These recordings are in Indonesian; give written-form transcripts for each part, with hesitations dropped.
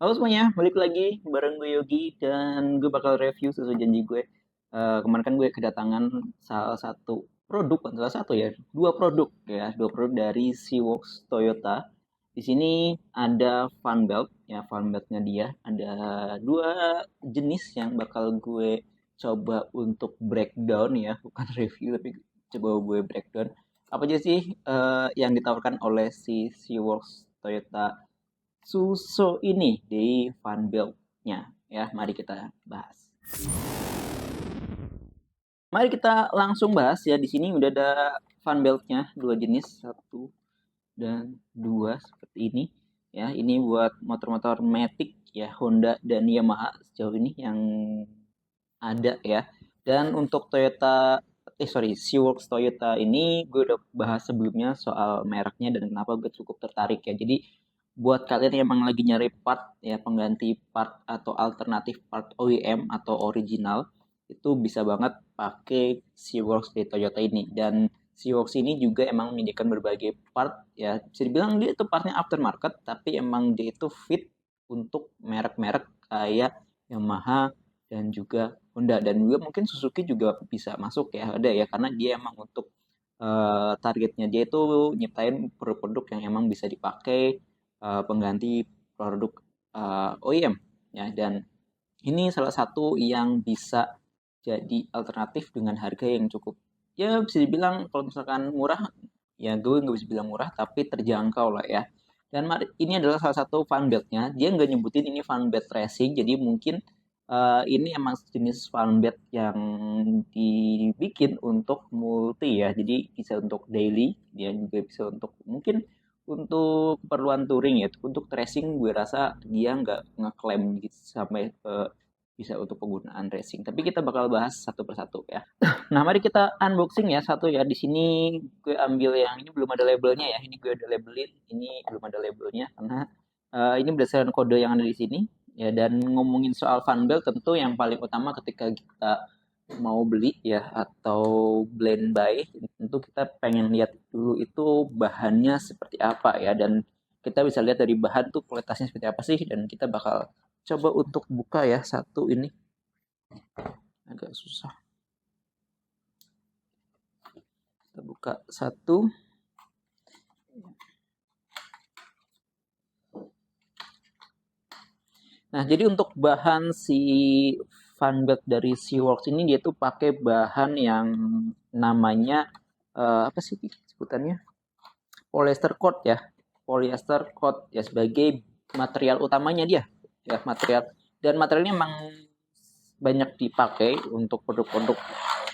Halo semuanya, balik lagi bareng gue Yogi dan gue bakal review sesuai janji gue. Kemarin kan gue kedatangan salah satu produk, bukan salah satu ya, dua produk dari Seaworks Toyota. Di sini ada fan belt, ya fan beltnya dia. Ada dua jenis yang bakal gue coba untuk breakdown ya, bukan review tapi coba gue breakdown. Apa aja sih yang ditawarkan oleh si Seaworks Toyota Suso ini di Funbuild-nya ya. Mari kita bahas. Mari kita langsung bahas ya. Di sini udah ada Funbuild-nya dua jenis, satu dan dua seperti ini. Ya, ini buat motor-motor Matic ya, Honda dan Yamaha sejauh ini yang ada ya. Dan untuk Seaworks Toyota ini gue udah bahas sebelumnya soal mereknya dan kenapa gue cukup tertarik ya. Jadi buat kalian yang emang lagi nyari part ya, pengganti part atau alternatif part OEM atau original, itu bisa banget pakai Seaworks di Toyota ini. Dan Seaworks ini juga emang menyediakan berbagai part ya, bisa dibilang dia itu partnya aftermarket tapi emang dia itu fit untuk merek-merek kayak Yamaha dan juga Honda, dan juga mungkin Suzuki juga bisa masuk ya, ada ya, karena dia emang untuk targetnya dia itu nyiptain produk-produk yang emang bisa dipakai pengganti produk OEM ya. Dan ini salah satu yang bisa jadi alternatif dengan harga yang cukup, ya bisa dibilang kalau misalkan murah, ya gue nggak bisa bilang murah tapi terjangkau lah ya. Dan ini adalah salah satu fun belt-nya, dia nggak nyebutin ini fun belt racing, jadi mungkin ini emang jenis fun belt yang dibikin untuk multi ya, jadi bisa untuk daily, dia juga bisa untuk mungkin untuk keperluan touring ya. Untuk racing gue rasa dia nggak ngeklaim gitu sampai bisa untuk penggunaan racing. Tapi kita bakal bahas satu persatu ya. Nah, mari kita unboxing ya satu ya. Di sini gue ambil yang ini belum ada labelnya ya. Ini gue udah labelin. Ini belum ada labelnya karena ini berdasarkan kode yang ada di sini. Ya, dan ngomongin soal fan belt, tentu yang paling utama ketika kita mau beli ya atau blend buy, tentu kita pengen lihat dulu itu bahannya seperti apa ya. Dan kita bisa lihat dari bahan tuh kualitasnya seperti apa sih, dan kita bakal coba untuk buka ya satu ini, agak susah. Kita buka satu. Nah, jadi untuk bahan si funbelt dari Seaworks ini, dia tuh pakai bahan yang namanya apa sih sebutannya? Polyester coat ya. Polyester coat ya sebagai material utamanya dia. Ya, material, dan materialnya memang banyak dipakai untuk produk-produk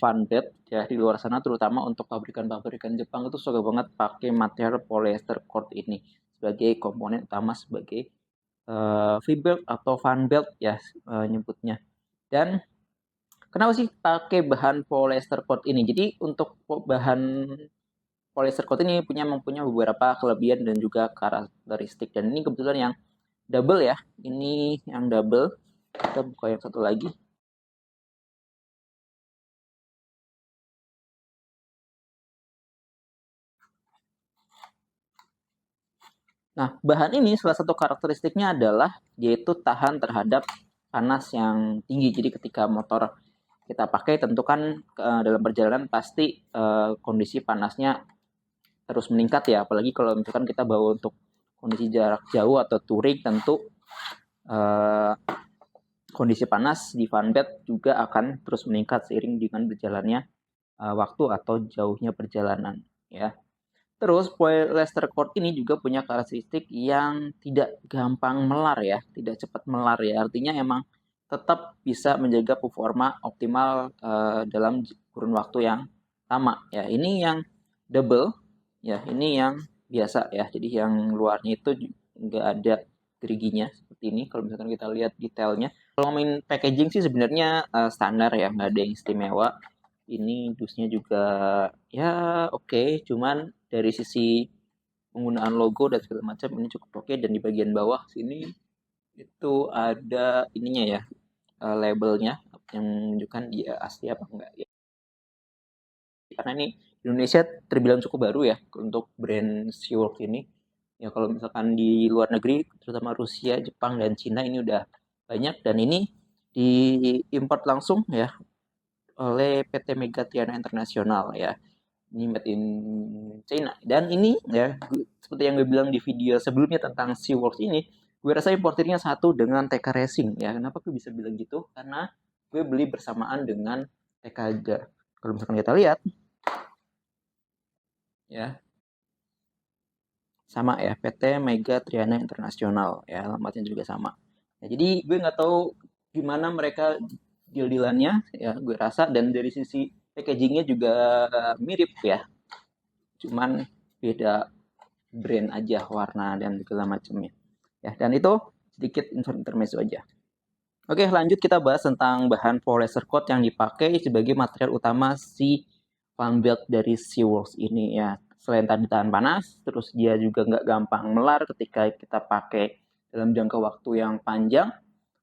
funbelt ya di luar sana, terutama untuk pabrikan-pabrikan Jepang itu suka banget pakai material polyester coat ini sebagai komponen utama, sebagai V-belt atau fan belt ya nyebutnya. Dan kenapa sih pakai bahan polyester coat ini? Jadi untuk bahan polyester coat ini mempunyai beberapa kelebihan dan juga karakteristik. Dan ini kebetulan yang double ya. Ini yang double. Kita buka yang satu lagi. Nah, bahan ini salah satu karakteristiknya adalah yaitu tahan terhadap panas yang tinggi. Jadi ketika motor kita pakai, tentu kan dalam perjalanan pasti kondisi panasnya terus meningkat ya. Apalagi kalau misalkan kita bawa untuk kondisi jarak jauh atau touring, tentu eh, kondisi panas di fanbed juga akan terus meningkat seiring dengan berjalannya waktu atau jauhnya perjalanan ya. Terus polyester cord ini juga punya karakteristik yang tidak gampang melar ya, tidak cepat melar ya. Artinya emang tetap bisa menjaga performa optimal dalam kurun waktu yang lama ya. Ini yang double ya, ini yang biasa ya. Jadi yang luarnya itu nggak ada geriginya seperti ini. Kalau misalkan kita lihat detailnya, kalau ngomongin packaging sih sebenarnya standar ya, nggak ada yang istimewa. Ini dusnya juga ya oke, cuman dari sisi penggunaan logo dan segala macam ini cukup oke. Dan di bagian bawah sini itu ada ininya ya, labelnya yang menunjukkan dia asli apa enggak ya. Karena ini Indonesia terbilang cukup baru ya untuk brand Seaworks ini Ya kalau misalkan di luar negeri, terutama Rusia, Jepang, dan Cina ini udah banyak, dan ini diimport langsung ya oleh PT Mega Triana Internasional ya. Ini made in China. Dan ini ya, seperti yang gue bilang di video sebelumnya tentang SeaWorks ini, gue rasa importirnya satu dengan TK Racing ya. Kenapa gue bisa bilang gitu? Karena gue beli bersamaan dengan TK aja. Kalau misalkan kita lihat ya, sama ya, PT Mega Triana Internasional ya, alamatnya juga sama. Ya, jadi gue nggak tahu gimana mereka deal-dealannya ya, gue rasa, dan dari sisi packagingnya juga mirip ya, cuman beda brand aja, warna dan segala macamnya ya. Dan itu sedikit intermezzo aja. Oke, lanjut kita bahas tentang bahan polyester coat yang dipakai sebagai material utama si fan belt dari SeaWorks ini ya. Selain tadi tahan panas, terus dia juga nggak gampang melar ketika kita pakai dalam jangka waktu yang panjang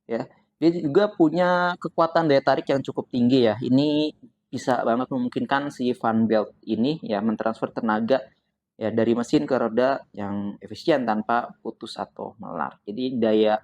ya. Dia juga punya kekuatan daya tarik yang cukup tinggi ya. Ini bisa banget memungkinkan si fan belt ini ya mentransfer tenaga ya dari mesin ke roda yang efisien tanpa putus atau melar. Jadi daya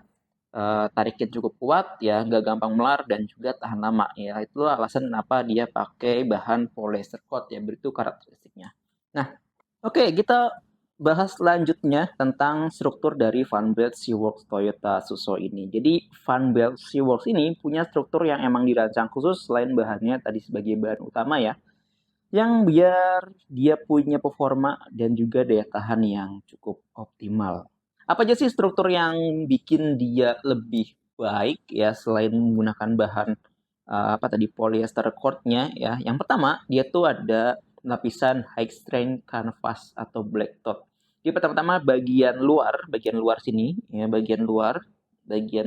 tariknya cukup kuat ya, nggak gampang melar dan juga tahan lama ya. Itulah alasan kenapa dia pakai bahan polyester coat ya, begitu karakteristiknya. Nah, oke, kita bahas selanjutnya tentang struktur dari Funbelt SeaWorks Toyota Suso ini. Jadi Funbelt SeaWorks ini punya struktur yang emang dirancang khusus selain bahannya tadi sebagai bahan utama ya, yang biar dia punya performa dan juga daya tahan yang cukup optimal. Apa aja sih struktur yang bikin dia lebih baik ya selain menggunakan bahan apa tadi polyester cord-nya ya. Yang pertama, dia tuh ada lapisan high strength canvas atau black top. Jadi pertama-tama bagian luar sini ya, bagian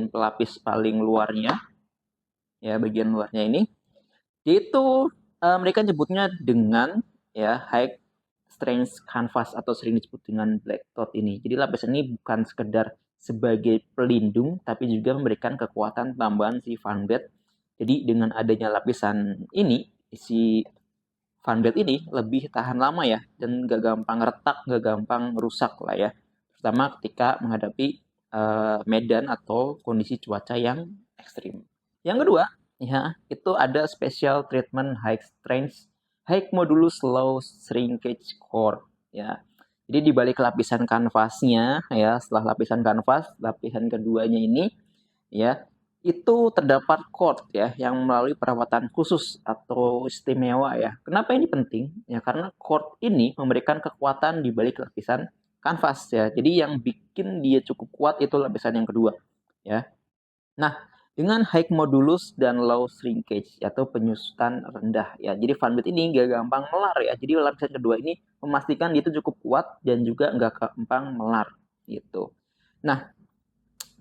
pelapis paling luarnya ya, bagian luarnya ini itu mereka nyebutnya dengan ya high strength canvas atau sering disebut dengan black top ini. Jadi lapisan ini bukan sekedar sebagai pelindung tapi juga memberikan kekuatan tambahan si fan belt. Jadi dengan adanya lapisan ini, si fan belt ini lebih tahan lama ya, dan gak gampang retak, gak gampang rusak lah ya. Terutama ketika menghadapi medan atau kondisi cuaca yang ekstrim. Yang kedua, ya, itu ada special treatment high strength, high modulus low shrinkage core. Ya, jadi di balik lapisan kanvasnya, ya, setelah lapisan kanvas, lapisan keduanya ini, ya, itu terdapat cord ya yang melalui perawatan khusus atau istimewa ya. Kenapa ini penting? Ya karena cord ini memberikan kekuatan di balik lapisan kanvas ya. Jadi yang bikin dia cukup kuat itu lapisan yang kedua ya. Nah, dengan high modulus dan low shrinkage atau penyusutan rendah ya. Jadi funbelt ini nggak gampang melar ya. Jadi lapisan kedua ini memastikan dia itu cukup kuat dan juga nggak gampang melar gitu. Nah,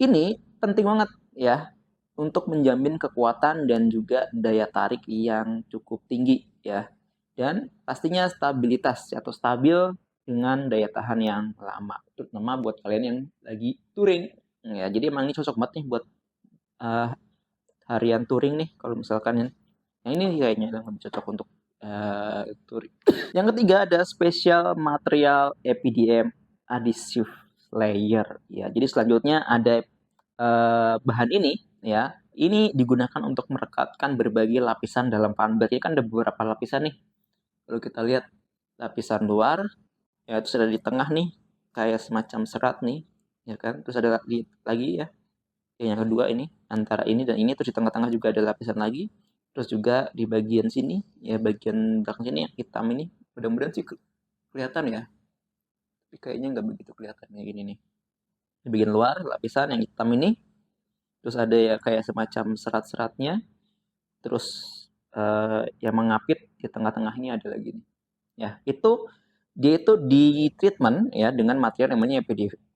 ini penting banget ya untuk menjamin kekuatan dan juga daya tarik yang cukup tinggi ya. Dan pastinya stabilitas atau stabil dengan daya tahan yang lama, terutama buat kalian yang lagi touring ya. Jadi emang ini cocok banget nih buat uh, harian touring nih, kalau misalkan yang ini kayaknya lebih cocok untuk touring. Yang ketiga ada special material EPDM adhesive layer ya. Jadi selanjutnya ada bahan ini ya, ini digunakan untuk merekatkan berbagai lapisan dalam funbelt. Ini kan ada beberapa lapisan nih. Kalau kita lihat lapisan luar, ya terus ada di tengah nih, kayak semacam serat nih, ya kan. Terus ada lagi ya, yang kedua ini, antara ini dan ini, terus di tengah-tengah juga ada lapisan lagi. Terus juga di bagian sini, ya bagian belakang sini yang hitam ini, mudah-mudahan sih kelihatan ya. Tapi kayaknya nggak begitu kelihatan kayak gini nih. Di bagian luar, lapisan yang hitam ini, terus ada ya kayak semacam serat-seratnya, terus yang mengapit di tengah-tengahnya ada lagi nih. Ya, itu dia itu di treatment ya dengan material namanya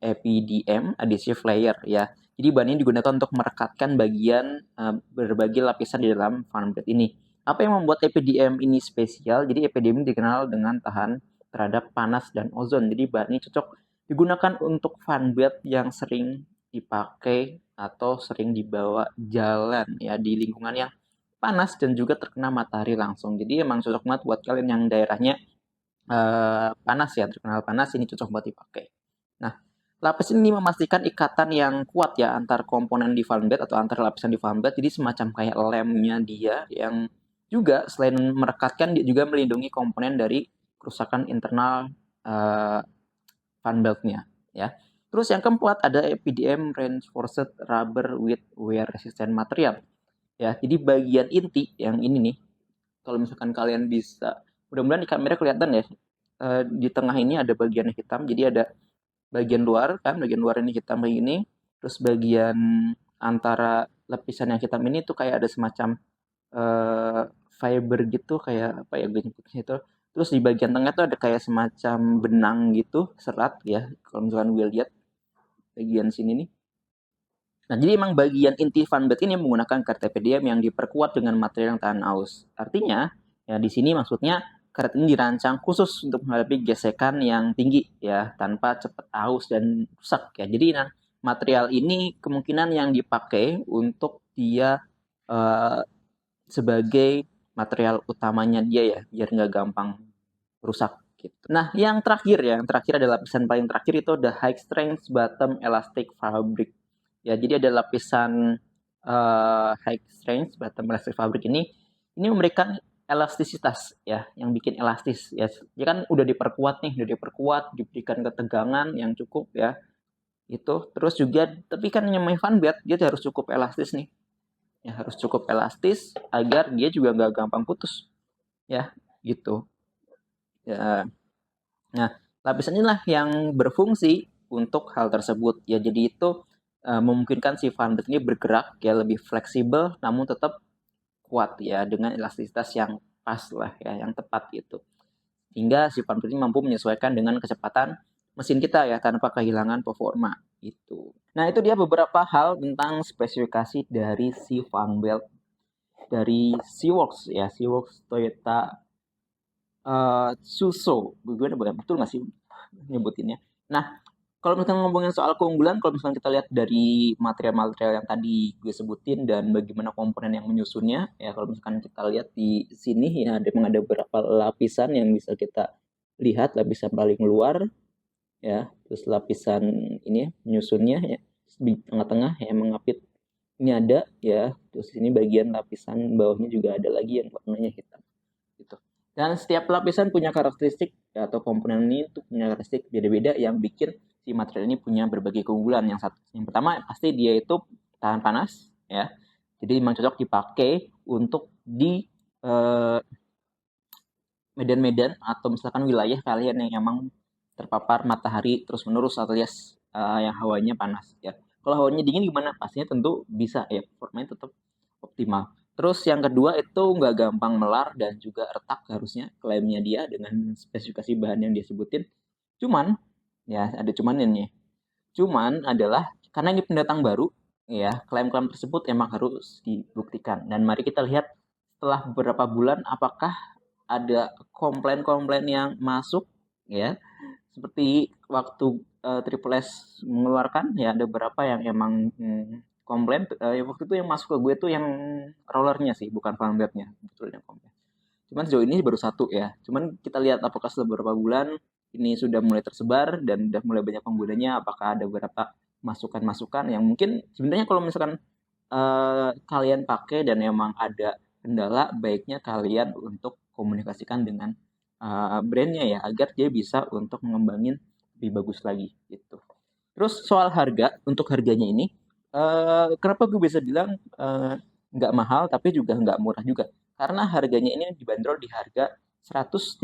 EPDM adhesive layer ya. Jadi bahan ini digunakan untuk merekatkan bagian berbagai lapisan di dalam funbelt ini. Apa yang membuat EPDM ini spesial? Jadi EPDM ini dikenal dengan tahan terhadap panas dan ozon. Jadi bahan ini cocok digunakan untuk funbelt yang sering dipakai atau sering dibawa jalan ya di lingkungan yang panas dan juga terkena matahari langsung. Jadi emang cocok banget buat kalian yang daerahnya panas ya, terkenal panas, ini cocok buat dipakai. Nah, Lapis ini memastikan ikatan yang kuat ya antar komponen di fanbed atau antar lapisan di fanbed. Jadi semacam kayak lemnya dia yang juga selain merekatkan dia juga melindungi komponen dari kerusakan internal uh, fanbeltnya ya. Terus yang keempat ada PDM reinforced rubber with wear resistant material ya. Jadi bagian inti yang ini nih, kalau misalkan kalian bisa, mudah-mudahan di kamera kelihatan ya. Di tengah ini ada bagian hitam, jadi ada bagian luar kan, bagian luar ini hitam kayak gini, terus bagian antara lapisan yang hitam ini tuh kayak ada semacam eh, fiber gitu, kayak apa ya gue nyebutnya itu. Terus di bagian tengah tuh ada kayak semacam benang gitu, serat ya, kalau misalkan gue lihat bagian sini nih. Nah, jadi emang bagian inti fanbed ini menggunakan karet PDM yang diperkuat dengan material yang tahan aus. Artinya, ya di sini maksudnya karet ini dirancang khusus untuk menghadapi gesekan yang tinggi ya, tanpa cepat aus dan rusak ya. Jadi nah, material ini kemungkinan yang dipakai untuk dia eh, sebagai material utamanya dia ya, biar nggak gampang rusak gitu. Nah, yang terakhir adalah lapisan paling terakhir itu ada high strength bottom elastic fabric. Ya, jadi ada lapisan high strength bottom elastic fabric ini memberikan elastisitas ya, yang bikin elastis ya. Dia kan udah diperkuat nih, diberikan ketegangan yang cukup ya. Itu terus juga tapi kan yang main fanbed dia harus cukup elastis nih. Ya, harus cukup elastis agar dia juga nggak gampang putus ya, gitu. Ya, nah, lapisan inilah yang berfungsi untuk hal tersebut. Ya, jadi itu memungkinkan si fanbed ini bergerak ya lebih fleksibel namun tetap kuat ya dengan elastisitas yang pas lah ya, yang tepat gitu. Hingga si fanbed ini mampu menyesuaikan dengan kecepatan mesin kita ya tanpa kehilangan performa itu. Nah, itu dia beberapa hal tentang spesifikasi dari si fanbed dari Seaworks ya, Seaworks Toyota Suso. Gue udah betul nggak sih nyebutinnya? Nah, kalau misalnya ngomongin soal keunggulan, kalau misalnya kita lihat dari material-material yang tadi gue sebutin dan bagaimana komponen yang menyusunnya, ya kalau misalkan kita lihat di sini ya memang ada beberapa lapisan yang bisa kita lihat, lapisan paling luar ya, terus lapisan ini menyusunnya ya di tengah-tengah ya mengapit ini ada ya, terus ini bagian lapisan bawahnya juga ada lagi yang warnanya hitam gitu. Dan setiap lapisan punya karakteristik ya, atau komponen ini tuh punya karakteristik beda-beda yang bikin si material ini punya berbagai keunggulan. Yang pertama pasti dia itu tahan panas ya. Jadi memang cocok dipakai untuk di eh, medan-medan atau misalkan wilayah kalian yang emang terpapar matahari terus-menerus alias yang hawanya panas ya. Kalau hawanya dingin gimana? Pastinya tentu bisa ya, performanya tetap optimal. Terus yang kedua itu nggak gampang melar dan juga retak harusnya klaimnya dia dengan spesifikasi bahan yang dia sebutin. Cuman ya ada cumannya. Cuman adalah karena ini pendatang baru ya, klaim-klaim tersebut emang harus dibuktikan. Dan mari kita lihat setelah beberapa bulan apakah ada komplain-komplain yang masuk ya. Seperti waktu Triple S mengeluarkan ya ada beberapa yang emang komplain waktu itu yang masuk ke gue tuh yang rollernya sih bukan fanbed-nya betulnya komplain. Cuman sejauh ini baru satu ya. Cuman kita lihat apakah setelah beberapa bulan ini sudah mulai tersebar dan sudah mulai banyak penggunanya, apakah ada beberapa masukan-masukan yang mungkin sebenarnya kalau misalkan kalian pakai dan emang ada kendala, baiknya kalian untuk komunikasikan dengan brandnya ya, agar dia bisa untuk mengembangin lebih bagus lagi gitu. Terus soal harga, untuk harganya ini, kenapa gue bisa bilang nggak mahal tapi juga nggak murah juga? Karena harganya ini dibanderol di harga 100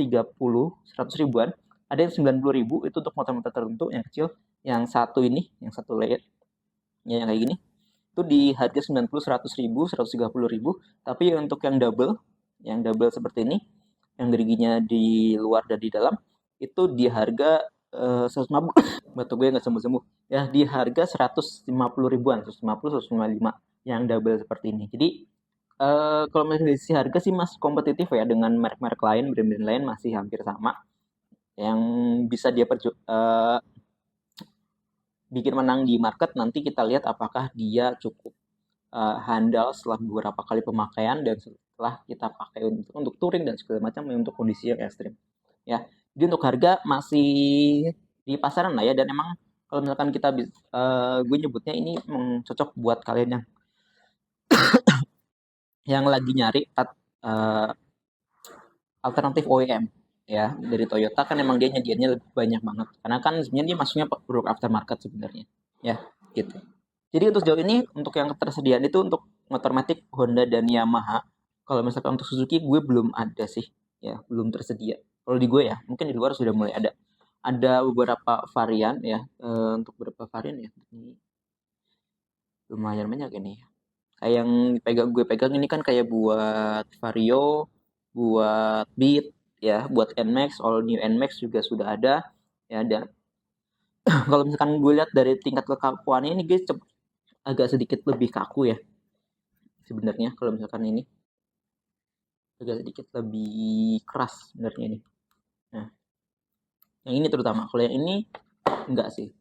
ribuan, ada yang 90 ribu itu untuk motor-motor tertentu yang kecil, yang satu ini, yang satu layer, ya yang kayak gini, itu di harga 90, 100 ribu, 130 ribu, tapi untuk yang double seperti ini, yang geriginya di luar dan di dalam, itu di harga 150, batuk gue nggak sembuh-sembuh, ya di harga 150 ribuan, 150, 155, yang double seperti ini. Jadi kalau misalnya dari sisi harga sih masih kompetitif ya dengan merek-merek lain, brand-brand lain masih hampir sama. Yang bisa dia bikin menang di market nanti kita lihat apakah dia cukup handal setelah beberapa kali pemakaian dan setelah kita pakai untuk touring dan segala macam untuk kondisi yang ekstrim. Ya, jadi untuk harga masih di pasaran lah ya, dan emang Kalau misalkan kita gue nyebutnya ini cocok buat kalian yang lagi nyari alternatif OEM ya dari Toyota. Kan emang dia nyediainnya lebih banyak banget karena kan sebenarnya dia masuknya produk aftermarket sebenarnya ya gitu. Jadi untuk sejauh ini untuk yang ketersediaan itu untuk motor matic Honda dan Yamaha. Kalau misalkan untuk Suzuki gue belum ada sih ya, belum tersedia. Kalau di gue ya, mungkin di luar sudah mulai ada. Ada beberapa varian ya, untuk beberapa varian ya. Ini lumayan banyak ini. Kayak yang gue pegang ini kan kayak buat Vario, buat Beat, ya, buat NMAX, All New NMAX juga sudah ada. Ya, dan kalau misalkan gue lihat dari tingkat kekakuannya ini guys agak sedikit lebih kaku ya sebenarnya. Kalau misalkan ini agak sedikit lebih keras sebenarnya ini. Nah, yang ini terutama. Kalau yang ini enggak sih.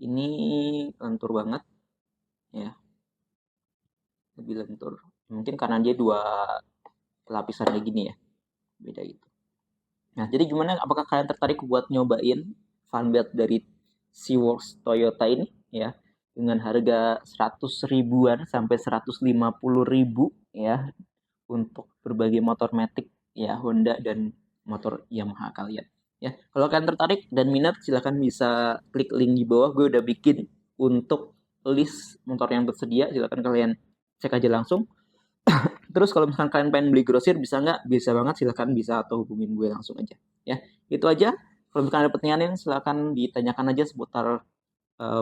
Ini lentur banget ya, lebih lentur. Mungkin karena dia dua lapisan kayak gini ya. Beda gitu. Nah, jadi gimana? Apakah kalian tertarik buat nyobain fanbelt dari Seaworks Toyota ini ya dengan harga 100 ribuan sampai 150 ribu ya untuk berbagai motor matic ya Honda dan motor Yamaha kalian ya. Kalau kalian tertarik dan minat silahkan bisa klik link di bawah. Gue udah bikin untuk list motor yang tersedia, silahkan kalian cek aja langsung. Terus kalau misalkan kalian pengen beli grosir bisa nggak? Bisa banget, silahkan bisa atau hubungin gue langsung aja ya. Itu aja. Kalau misalkan ada pertanyaan silahkan ditanyakan aja seputar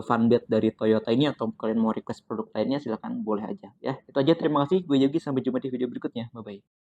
fanbelt dari Toyota ini, atau kalian mau request produk lainnya silahkan boleh aja ya. Itu aja, terima kasih. Gue Yogi, sampai jumpa di video berikutnya. Bye bye.